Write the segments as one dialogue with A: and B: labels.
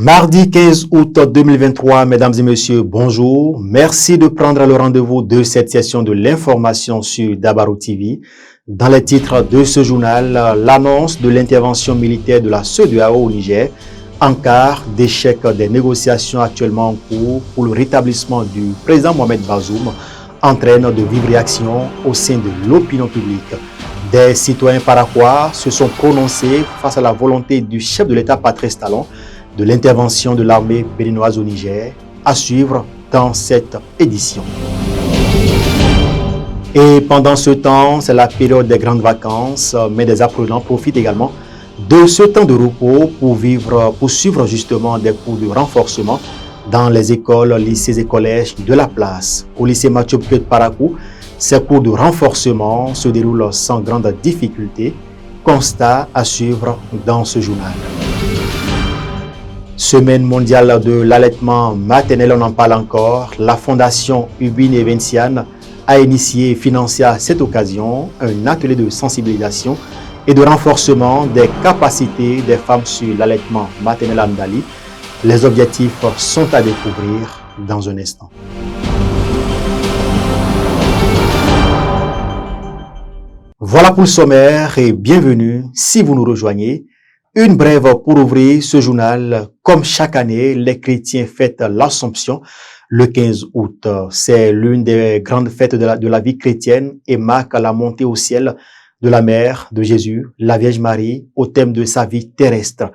A: Mardi 15 août 2023, mesdames et messieurs, bonjour. Merci de prendre le rendez-vous de cette session de l'information sur Dabarou TV. Dans les titres de ce journal, l'annonce de l'intervention militaire de la CEDEAO au Niger, en cas d'échec des négociations actuellement en cours pour le rétablissement du président Mohamed Bazoum, entraîne de vives réactions au sein de l'opinion publique. Des citoyens paraquois se sont prononcés face à la volonté du chef de l'État Patrice Talon de l'intervention de l'armée béninoise au Niger, à suivre dans cette édition. Et pendant ce temps, c'est la période des grandes vacances, mais des apprenants profitent également de ce temps de repos pour suivre justement des cours de renforcement dans les écoles, lycées et collèges de la place. Au lycée Mathieu de Parakou, ces cours de renforcement se déroulent sans grande difficulté. Constat à suivre dans ce journal. Semaine mondiale de l'allaitement maternel, on en parle encore. La fondation Ubin et Vinciane a initié et financé à cette occasion un atelier de sensibilisation et de renforcement des capacités des femmes sur l'allaitement maternel en Dali. Les objectifs sont à découvrir dans un instant. Voilà pour le sommaire et bienvenue si vous nous rejoignez. Une brève pour ouvrir ce journal. Comme chaque année, les chrétiens fêtent l'Assomption le 15 août. C'est l'une des grandes fêtes de la vie chrétienne et marque la montée au ciel de la mère de Jésus, la Vierge Marie, au thème de sa vie terrestre.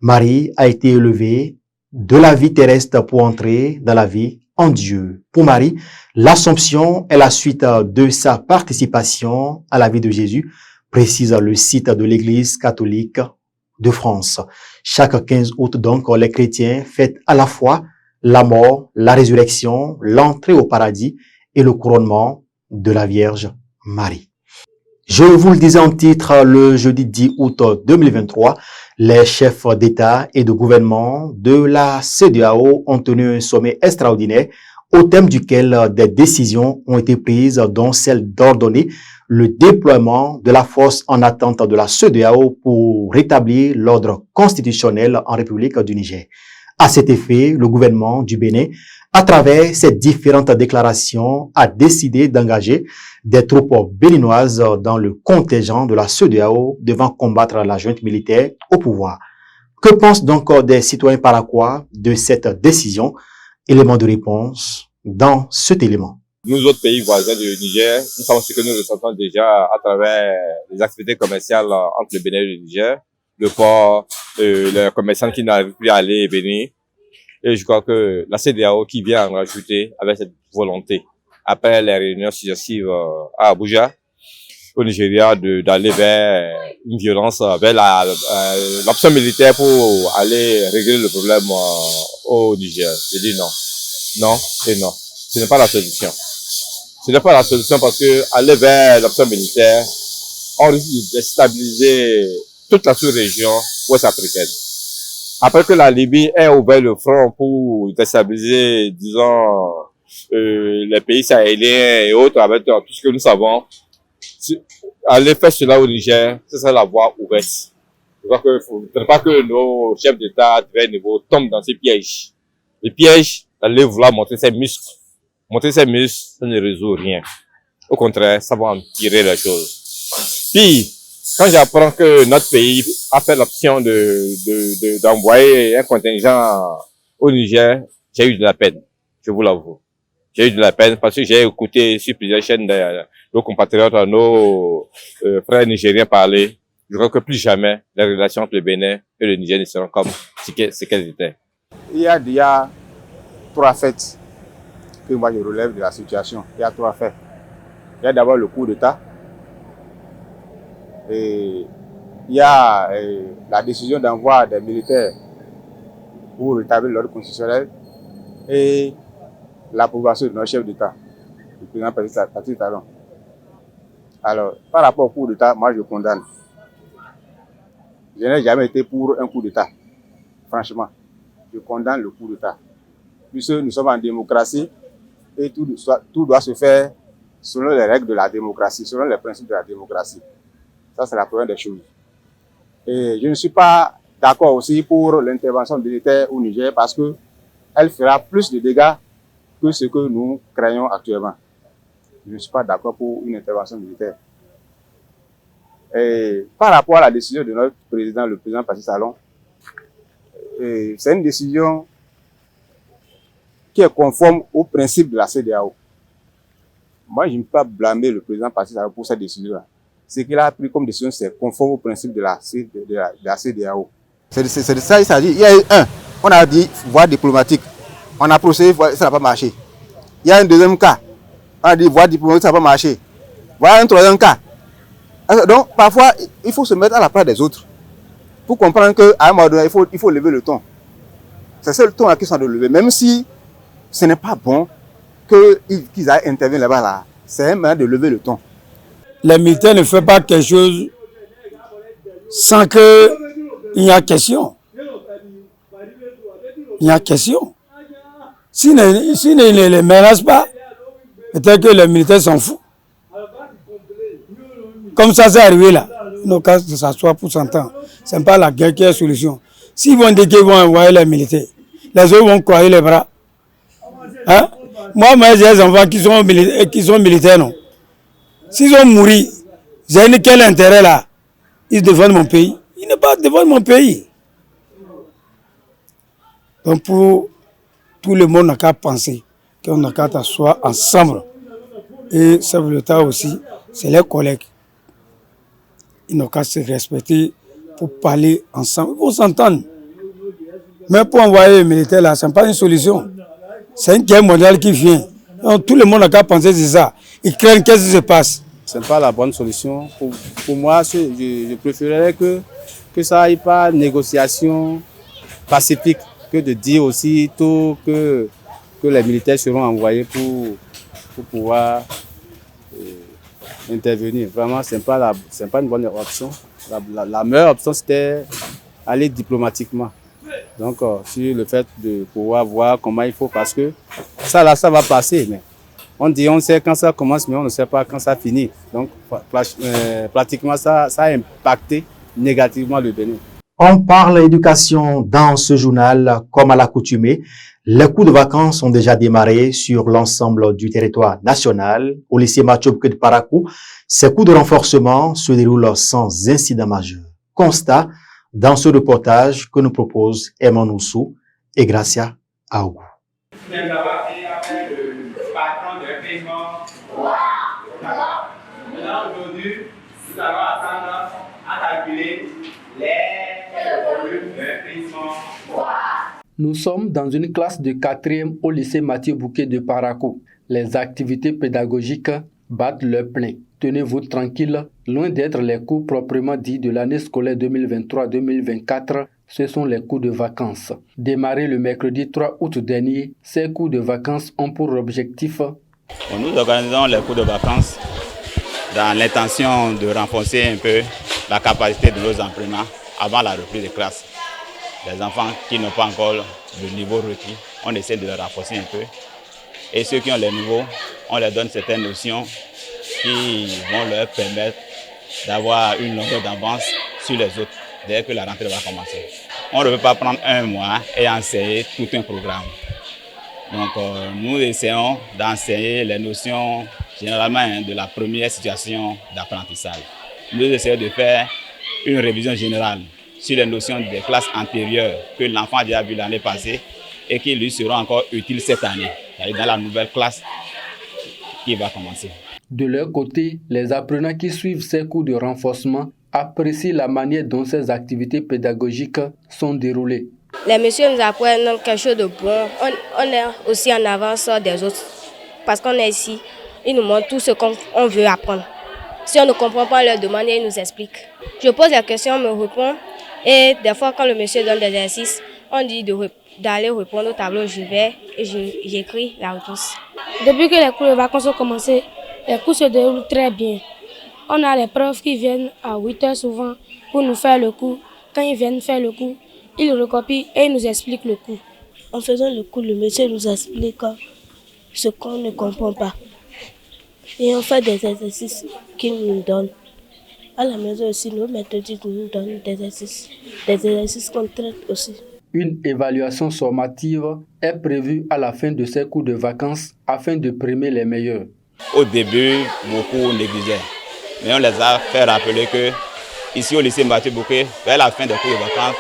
A: Marie a été élevée de la vie terrestre pour entrer dans la vie en Dieu. Pour Marie, l'Assomption est la suite de sa participation à la vie de Jésus, précise le site de l'Église catholique de France. Chaque 15 août, donc, les chrétiens fêtent à la fois la mort, la résurrection, l'entrée au paradis et le couronnement de la Vierge Marie. Je vous le disais en titre, le jeudi 10 août 2023, les chefs d'État et de gouvernement de la CEDEAO ont tenu un sommet extraordinaire au thème duquel des décisions ont été prises, dont celle d'ordonner le déploiement de la force en attente de la CEDEAO pour rétablir l'ordre constitutionnel en République du Niger. À cet effet, le gouvernement du Bénin, à travers ses différentes déclarations, a décidé d'engager des troupes béninoises dans le contingent de la CEDEAO devant combattre la junte militaire au pouvoir. Que pensent donc des citoyens paraquois de cette décision? Élément de réponse dans cet élément.
B: Nous, autres pays voisins du Niger, nous savons ce que nous ressentons déjà à travers les activités commerciales entre le Bénin et le Niger, le port, les commerçants qui n'arrivent plus à aller et venir. Et je crois que la CEDEAO qui vient en rajouter avec cette volonté, après les réunions successives à Abuja, au Nigeria, d'aller vers une violence, vers l'option militaire pour aller régler le problème au Niger. Je dis non. Non et non. Ce n'est pas la solution. Ce n'est pas la solution parce que aller vers l'option militaire, on risque de déstabiliser toute la sous-région ouest-africaine. Après que la Libye ait ouvert le front pour déstabiliser, disons, les pays sahéliens et autres, avec tout ce que nous savons, aller faire cela au Niger, ce serait la voie ouverte. Je crois qu'il ne faudrait pas que nos chefs d'État à divers niveaux tombent dans ces pièges. Les pièges, d'aller vouloir montrer ses muscles. Montrer ses muscles, ça ne résout rien. Au contraire, ça va empirer les choses. Puis, quand j'apprends que notre pays a fait l'option d'envoyer un contingent au Niger, j'ai eu de la peine. Je vous l'avoue. J'ai eu de la peine parce que j'ai écouté sur plusieurs chaînes de nos compatriotes, nos frères nigériens parler. Je crois que plus jamais les relations entre le Bénin et le Niger ne seront comme ce qu'elles étaient.
C: Il y a déjà 3 faits que moi je relève de la situation. Il y a 3 faits. Il y a d'abord le coup d'État. Et il y a la décision d'envoi des militaires pour rétablir l'ordre constitutionnel et l'approbation de notre chef d'État, le président Patrice Talon. Alors, par rapport au coup d'État, moi je condamne. Je n'ai jamais été pour un coup d'État, franchement. Je condamne le coup d'État. Puisque nous sommes en démocratie et tout doit se faire selon les règles de la démocratie, selon les principes de la démocratie. Ça, c'est la première des choses. Et je ne suis pas d'accord aussi pour l'intervention militaire au Niger parce qu'elle fera plus de dégâts que ce que nous craignons actuellement. Je ne suis pas d'accord pour une intervention militaire. Et par rapport à la décision de notre président, le président Patrice Talon, c'est une décision qui est conforme au principe de la CEDEAO. Moi, je ne peux pas blâmer le président Patrice Talon pour cette décision-là. Ce qu'il a pris comme décision, c'est conforme au principe de la CEDEAO. C'est de ça il s'agit. Il y a eu on a dit voie diplomatique. On a procédé, ça n'a pas marché. Il y a un deuxième cas. On a dit voie diplomatique, ça n'a pas marché. Voilà un troisième cas. Donc, parfois, il faut se mettre à la place des autres pour comprendre qu'à un moment donné, il faut lever le ton. C'est ça le ton à qui sont de lever. Même si ce n'est pas bon qu'ils aillent intervenir là-bas, là. C'est un moyen de lever le ton.
D: Les militaires ne font pas quelque chose sans qu'il y ait question. Il y a question. S'ils ne les menacent pas, peut-être que les militaires s'en foutent. Comme ça, c'est arrivé là. Nos cas de s'asseoir pour s'entendre. Ce n'est pas la guerre qui est la solution. S'ils vont dire qu'ils vont envoyer les militaires, les autres vont croiser les bras. Hein? Moi, j'ai des enfants qui sont militaires, non. S'ils ont mouru, j'ai quel intérêt là? Ils défendent mon pays. Ils ne pas défendre mon pays. Donc pour tout le monde n'a qu'à penser qu'on n'a qu'à s'asseoir ensemble. Et chef de l'État aussi, c'est les collègues. Ils n'ont qu'à se respecter pour parler ensemble. Il faut s'entendre. Mais pour envoyer les militaires là, ce n'est pas une solution. C'est une guerre mondiale qui vient. Donc, tout le monde n'a qu'à penser c'est ça. Ils craignent qu'est-ce qui se passe.
E: Ce n'est pas la bonne solution. Pour moi, je préférerais que ça n'aille pas négociation pacifique que de dire aussitôt que les militaires seront envoyés pour pouvoir intervenir. Vraiment, ce n'est pas une bonne option. La meilleure option, c'était aller diplomatiquement. Donc, sur le fait de pouvoir voir comment il faut, parce que ça va passer. Mais on sait quand ça commence, mais on ne sait pas quand ça finit. Donc, pratiquement, ça a impacté négativement le Bénin.
A: On parle éducation dans ce journal comme à l'accoutumée. Les cours de vacances ont déjà démarré sur l'ensemble du territoire national. Au lycée Mathieu Bouquet de Parakou, ces cours de renforcement se déroulent sans incident majeur. Constat dans ce reportage que nous propose Emmanuel Oussou et Gracia Aougou.
F: Aujourd'hui, nous allons apprendre à calculer les volumes de prisme. Nous sommes dans une classe de 4e au lycée Mathieu Bouquet de Parakou. Les activités pédagogiques battent leur plein. Tenez-vous tranquille, loin d'être les cours proprement dits de l'année scolaire 2023-2024, ce sont les cours de vacances. Démarrés le mercredi 3 août dernier, ces cours de vacances ont pour objectif.
G: Nous organisons les cours de vacances dans l'intention de renforcer un peu la capacité de nos apprenants avant la reprise des classes. Les enfants qui n'ont pas encore le niveau requis, on essaie de les renforcer un peu. Et ceux qui ont les niveaux, on leur donne certaines notions qui vont leur permettre d'avoir une longueur d'avance sur les autres dès que la rentrée va commencer. On ne peut pas prendre un mois et enseigner tout un programme. Donc nous essayons d'enseigner les notions généralement de la première situation d'apprentissage. Nous essayons de faire une révision générale sur les notions des classes antérieures que l'enfant a déjà vu l'année passée et qui lui seront encore utiles cette année, dans la nouvelle classe qui va commencer.
F: De leur côté, les apprenants qui suivent ces cours de renforcement apprécient la manière dont ces activités pédagogiques sont déroulées.
H: Les messieurs nous apprennent quelque chose de bon. On est aussi en avance des autres parce qu'on est ici. Ils nous montrent tout ce qu'on veut apprendre. Si on ne comprend pas leur demande, ils nous expliquent. Je pose la question, on me répond. Et des fois, quand le monsieur donne des exercices, on dit d'aller répondre au tableau. Je vais et j'écris la réponse.
I: Depuis que les cours de vacances ont commencé, les cours se déroulent très bien. On a les profs qui viennent à 8 h souvent pour nous faire le cours. Quand ils viennent faire le cours, ils recopient et ils nous expliquent le cours.
J: En faisant le cours, le monsieur nous explique ce qu'on ne comprend pas. Et on fait des exercices qu'il nous donne. À la maison aussi, nos méthodistes nous donnent des exercices qu'on traite aussi.
F: Une évaluation sommative est prévue à la fin de ces cours de vacances afin de primer les meilleurs.
G: Au début, beaucoup négligeaient, mais on les a fait rappeler que ici au lycée Mathieu Bouquet, vers la fin des cours de vacances,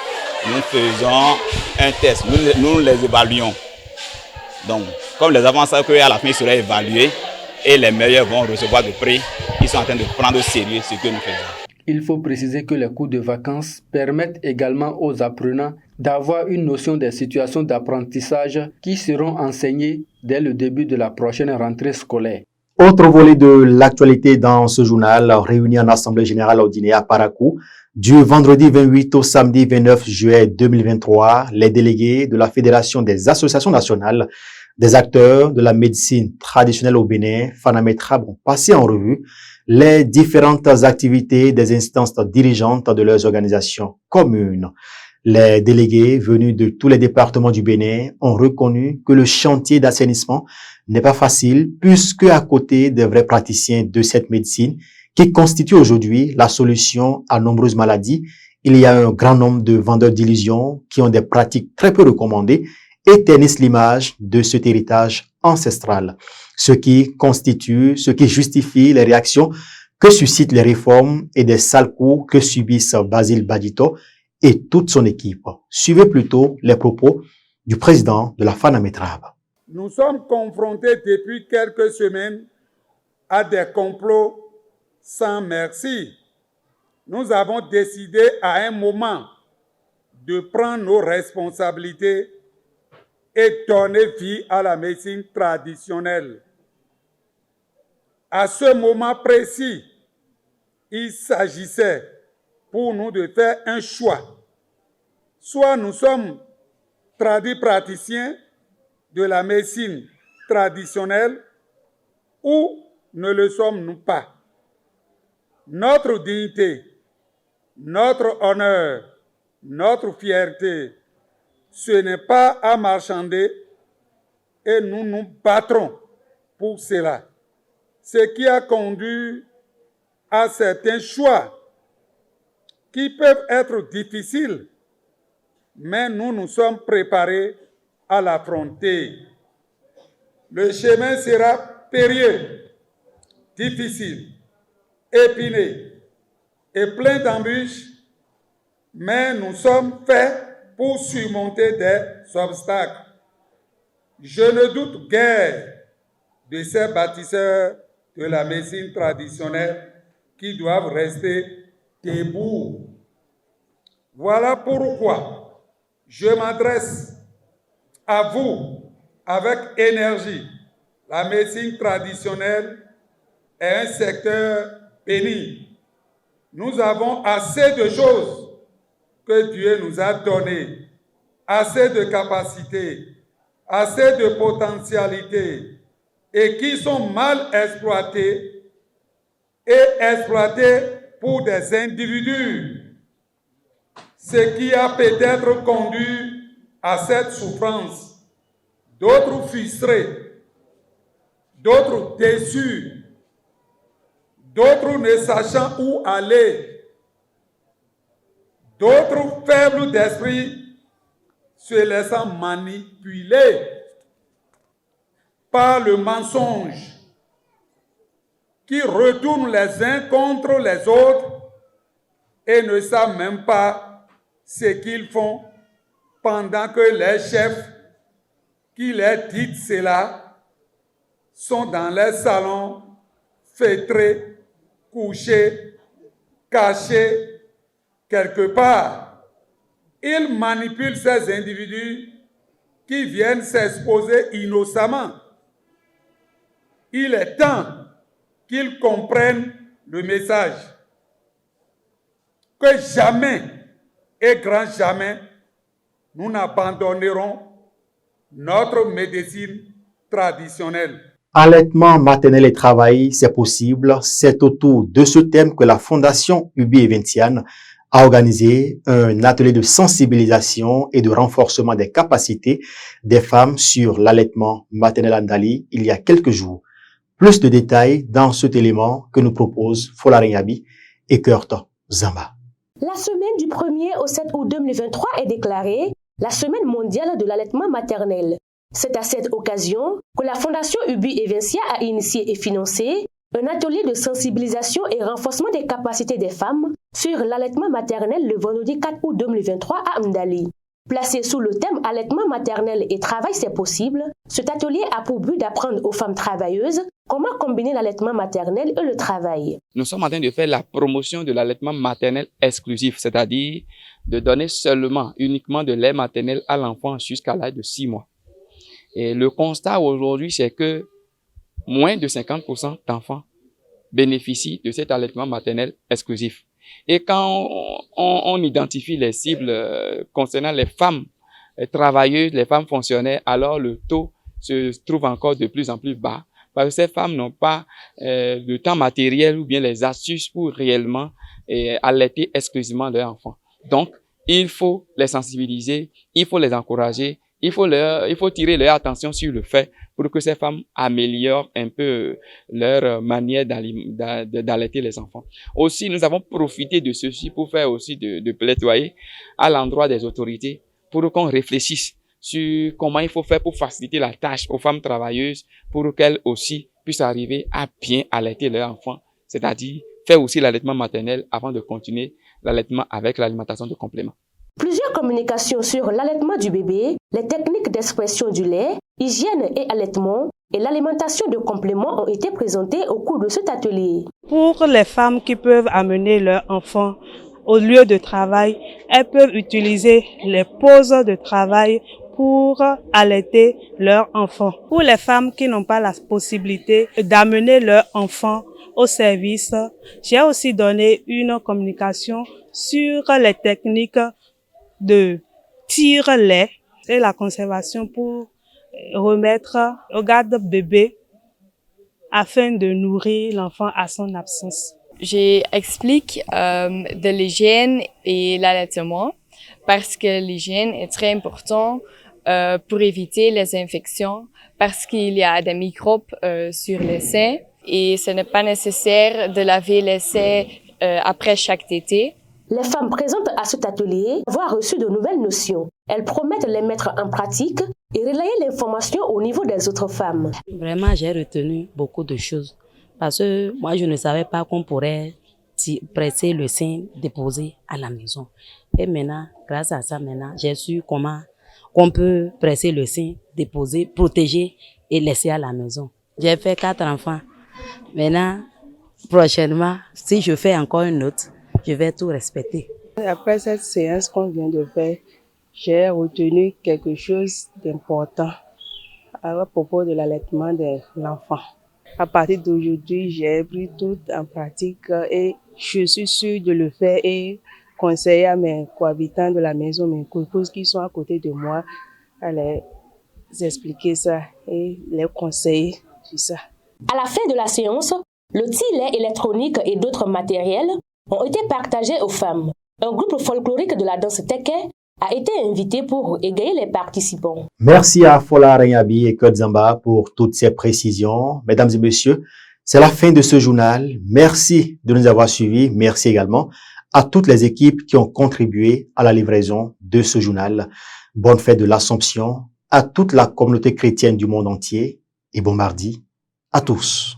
G: nous faisons un test, nous les évaluons. Donc, comme les enfants savent qu'à la fin ils seraient évalués et les meilleurs vont recevoir des prix, ils sont en train de prendre au sérieux ce que nous faisons.
F: Il faut préciser que les cours de vacances permettent également aux apprenants d'avoir une notion des situations d'apprentissage qui seront enseignées dès le début de la prochaine rentrée scolaire.
A: Autre volet de l'actualité dans ce journal, réuni en Assemblée générale ordinaire à Parakou, du vendredi 28 au samedi 29 juillet 2023, les délégués de la Fédération des associations nationales des acteurs de la médecine traditionnelle au Bénin, FANAMETRAB, ont passé en revue les différentes activités des instances dirigeantes de leurs organisations communes. Les délégués venus de tous les départements du Bénin ont reconnu que le chantier d'assainissement n'est pas facile puisque à côté des vrais praticiens de cette médecine qui constitue aujourd'hui la solution à nombreuses maladies, il y a un grand nombre de vendeurs d'illusions qui ont des pratiques très peu recommandées et ternissent l'image de cet héritage ancestral, ce qui justifie les réactions que suscitent les réformes et des sales coups que subissent Basile Badito et toute son équipe. Suivez plutôt les propos du président de la FANAMETRAB.
K: Nous sommes confrontés depuis quelques semaines à des complots sans merci. Nous avons décidé à un moment de prendre nos responsabilités et donner vie à la médecine traditionnelle. À ce moment précis, il s'agissait pour nous de faire un choix. Soit nous sommes praticiens de la médecine traditionnelle ou ne le sommes-nous pas. Notre dignité, notre honneur, notre fierté, ce n'est pas à marchander et nous nous battrons pour cela. Ce qui a conduit à certains choix qui peuvent être difficiles, mais nous nous sommes préparés à l'affronter. Le chemin sera périlleux, difficile, épineux et plein d'embûches, mais nous sommes faits pour surmonter des obstacles. Je ne doute guère de ces bâtisseurs de la médecine traditionnelle qui doivent rester debout. Voilà pourquoi je m'adresse à vous avec énergie. La médecine traditionnelle est un secteur béni. Nous avons assez de choses que Dieu nous a données, assez de capacités, assez de potentialités et qui sont mal exploitées et exploitées pour des individus. Ce qui a peut-être conduit à cette souffrance. D'autres frustrés, d'autres déçus, d'autres ne sachant où aller, d'autres faibles d'esprit se laissant manipuler par le mensonge qui retourne les uns contre les autres et ne savent même pas ce qu'ils font pendant que les chefs qui leur disent cela sont dans les salons feutrés, couchés, cachés quelque part. Ils manipulent ces individus qui viennent s'exposer innocemment. Il est temps qu'ils comprennent le message. Que jamais et grand jamais, nous n'abandonnerons notre médecine traditionnelle.
A: Allaitement maternel et travail, c'est possible. C'est autour de ce thème que la Fondation Ubi Eventiane a organisé un atelier de sensibilisation et de renforcement des capacités des femmes sur l'allaitement maternel en Dali il y a quelques jours. Plus de détails dans cet élément que nous propose Fola Yabi et Kurt Zamba.
L: La semaine du 1er au 7 août 2023 est déclarée la semaine mondiale de l'allaitement maternel. C'est à cette occasion que la Fondation Ubi Evincia a initié et financé un atelier de sensibilisation et renforcement des capacités des femmes sur l'allaitement maternel le vendredi 4 août 2023 à Mdali. Placé sous le thème allaitement maternel et travail c'est possible, cet atelier a pour but d'apprendre aux femmes travailleuses comment combiner l'allaitement maternel et le travail.
M: Nous sommes en train de faire la promotion de l'allaitement maternel exclusif, c'est-à-dire de donner uniquement de lait maternel à l'enfant jusqu'à l'âge de 6 mois. Et le constat aujourd'hui, c'est que moins de 50% d'enfants bénéficient de cet allaitement maternel exclusif. Et quand on identifie les cibles concernant les femmes travailleuses, les femmes fonctionnaires, alors le taux se trouve encore de plus en plus bas. Parce que ces femmes n'ont pas le temps matériel ou bien les astuces pour réellement allaiter exclusivement leurs enfants. Donc, il faut les sensibiliser, il faut les encourager, il faut tirer leur attention sur le fait pour que ces femmes améliorent un peu leur manière d'allaiter les enfants. Aussi, nous avons profité de ceci pour faire aussi de plaidoyer à l'endroit des autorités pour qu'on réfléchisse sur comment il faut faire pour faciliter la tâche aux femmes travailleuses pour qu'elles aussi puissent arriver à bien allaiter leurs enfants, c'est-à-dire faire aussi l'allaitement maternel avant de continuer l'allaitement avec l'alimentation de complément.
L: Plusieurs communications sur l'allaitement du bébé, les techniques d'expression du lait, hygiène et allaitement et l'alimentation de compléments ont été présentées au cours de cet atelier.
N: Pour les femmes qui peuvent amener leurs enfants au lieu de travail, elles peuvent utiliser les pauses de travail pour allaiter leurs enfants. Pour les femmes qui n'ont pas la possibilité d'amener leurs enfants au service, j'ai aussi donné une communication sur les techniques de tire-lait et la conservation pour remettre au garde-bébé afin de nourrir l'enfant à son absence.
O: J'explique de l'hygiène et l'allaitement parce que l'hygiène est très important pour éviter les infections parce qu'il y a des microbes sur les seins et ce n'est pas nécessaire de laver les seins après chaque tétée.
L: Les femmes présentes à cet atelier ont reçu de nouvelles notions. Elles promettent les mettre en pratique et relayer l'information au niveau des autres femmes.
P: Vraiment, j'ai retenu beaucoup de choses. Parce que moi, je ne savais pas qu'on pourrait presser le sein déposé à la maison. Et maintenant, grâce à ça, j'ai su comment on peut presser le sein déposé, protéger et laisser à la maison. J'ai fait 4 enfants. Maintenant, prochainement, si je fais encore une autre, je vais tout respecter.
N: Après cette séance qu'on vient de faire, j'ai retenu quelque chose d'important à propos de l'allaitement de l'enfant. À partir d'aujourd'hui, j'ai pris tout en pratique et je suis sûre de le faire et conseiller à mes cohabitants de la maison, mes copines qui sont à côté de moi, à les expliquer ça et les conseiller sur ça.
L: À la fin de la séance, le tire-lait électronique et d'autres matériels ont été partagés aux femmes. Un groupe folklorique de la danse Teke a été invité pour égayer les participants.
A: Merci à Fola Renyabi et Kurt Zamba pour toutes ces précisions. Mesdames et messieurs, c'est la fin de ce journal. Merci de nous avoir suivis. Merci également à toutes les équipes qui ont contribué à la livraison de ce journal. Bonne fête de l'Assomption à toute la communauté chrétienne du monde entier et bon mardi à tous.